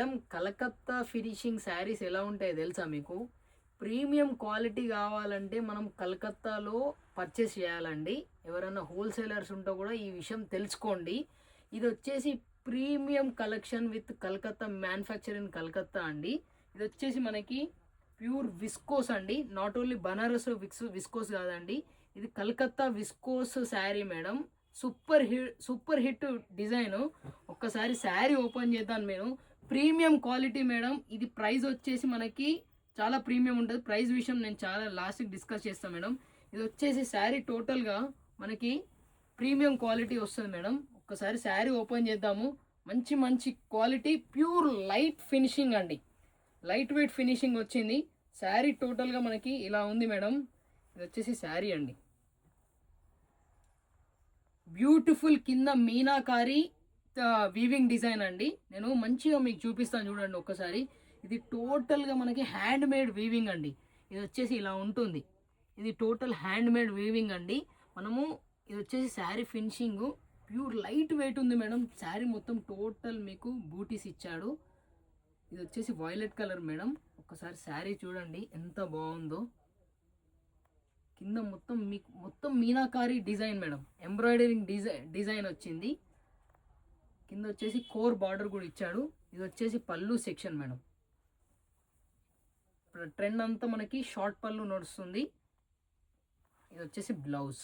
Madam Calcutta finishing saris ఎలా ఉంటాయో తెలుసా మీకు? ప్రీమియం క్వాలిటీ కావాలంటే మనం కలకత్తాలో పర్చేస్ చేయాలండి. ఎవరైనా హోల్సేలర్స్ ఉంటే కూడా ఈ విషయం తెలుసుకోండి. ఇది వచ్చేసి premium collection with Calcutta manufacture in Calcutta అండి. ఇది వచ్చేసి మనకి ప్యూర్ విస్కోస్ అండి. నాట్ ఓన్లీ బనారస్ విస్కోస్ కాదండి, ఇది Calcutta viscose sari madam. Super hit design. ఒక్కసారి శారీ ఓపెన్ చేద్దాం మేడం. Premium quality madam. ఇది ప్రైస్ వచ్చేసి మనకి చాలా ప్రీమియం ఉంటుంది. ప్రైస్ విషయం నేను చాలా లాస్ట్కి డిస్కస్ చేస్తాను మేడం. ఇది వచ్చేసి శారీ టోటల్గా మనకి ప్రీమియం క్వాలిటీ వస్తుంది మేడం. ఒక్కసారి శారీ ఓపెన్ చేద్దాము. మంచి మంచి క్వాలిటీ ప్యూర్ లైట్ ఫినిషింగ్ అండి. లైట్ వెయిట్ ఫినిషింగ్ వచ్చింది. శారీ టోటల్గా మనకి ఇలా ఉంది మేడం. ఇది వచ్చేసి శారీ అండి. బ్యూటిఫుల్ కింద మీనాకారి వీవింగ్ డిజైన్ అండి. నేను మంచిగా మీకు చూపిస్తాను చూడండి ఒక్కసారి. ఇది టోటల్గా మనకి హ్యాండ్ మేడ్ వీవింగ్ అండి. ఇది వచ్చేసి ఇలా ఉంటుంది. ఇది టోటల్ హ్యాండ్ మేడ్ వీవింగ్ అండి. మనము ఇది వచ్చేసి sari finishing pure light weight ఉంది మేడం. శారీ మొత్తం టోటల్ మీకు బూటీస్ ఇచ్చాడు. ఇది వచ్చేసి వైలెట్ కలర్ మేడం. ఒక్కసారి శారీ చూడండి ఎంత బాగుందో. కింద మొత్తం meenakari design madam. Embroidering design వచ్చింది. కింద వచ్చేసి కోర్ బార్డర్ కూడా ఇచ్చాడు. ఇది వచ్చేసి పళ్ళు సెక్షన్ మేడం. ట్రెండ్ అంతా మనకి షార్ట్ పళ్ళు నడుస్తుంది. ఇది వచ్చేసి బ్లౌజ్.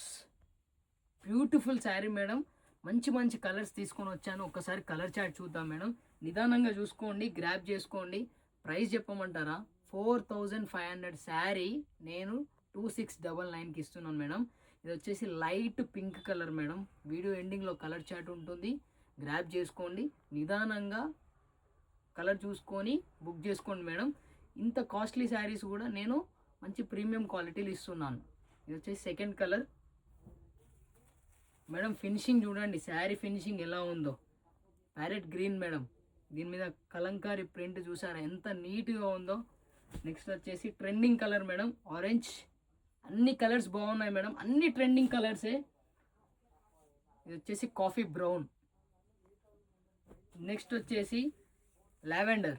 Beautiful sari madam. మంచి మంచి కలర్స్ తీసుకొని వచ్చాను. ఒక్కసారి కలర్ చార్ట్ చూద్దాం మేడం. నిదానంగా చూసుకోండి, గ్రాప్ చేసుకోండి. ప్రైస్ చెప్పమంటారా? 4500 శారీ నేను 2699కి ఇస్తున్నాను మేడం. ఇది వచ్చేసి light pink colour madam. Video ఎండింగ్లో కలర్ చార్ట్ ఉంటుంది, గ్రాప్ చేసుకోండి. నిదానంగా కలర్ చూసుకొని బుక్ చేసుకోండి మేడం. ఇంత కాస్ట్లీ శారీస్ కూడా నేను మంచి ప్రీమియం క్వాలిటీలు ఇస్తున్నాను. ఇది వచ్చేసి సెకండ్ కలర్ మేడం. ఫినిషింగ్ చూడండి, శారీ ఫినిషింగ్ ఎలా ఉందో. Parrot green madam. దీని మీద కలంకారీ ప్రింట్ చూసారా ఎంత నీట్గా ఉందో. నెక్స్ట్ వచ్చేసి ట్రెండింగ్ కలర్ మేడం, ఆరెంజ్. అన్ని కలర్స్ బాగున్నాయి మేడం, అన్ని ట్రెండింగ్ కలర్సే. ఇది వచ్చేసి కాఫీ బ్రౌన్. నెక్స్ట్ వచ్చేసి లావెండర్.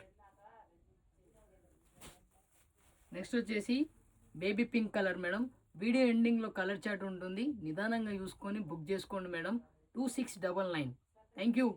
నెక్స్ట్ వచ్చేసి baby pink colour madam. Video ఎండింగ్లో కలర్ చార్ట్ ఉంటుంది, నిదానంగా చూసుకొని బుక్ చేసుకోండి మేడం. 2699. Thank you.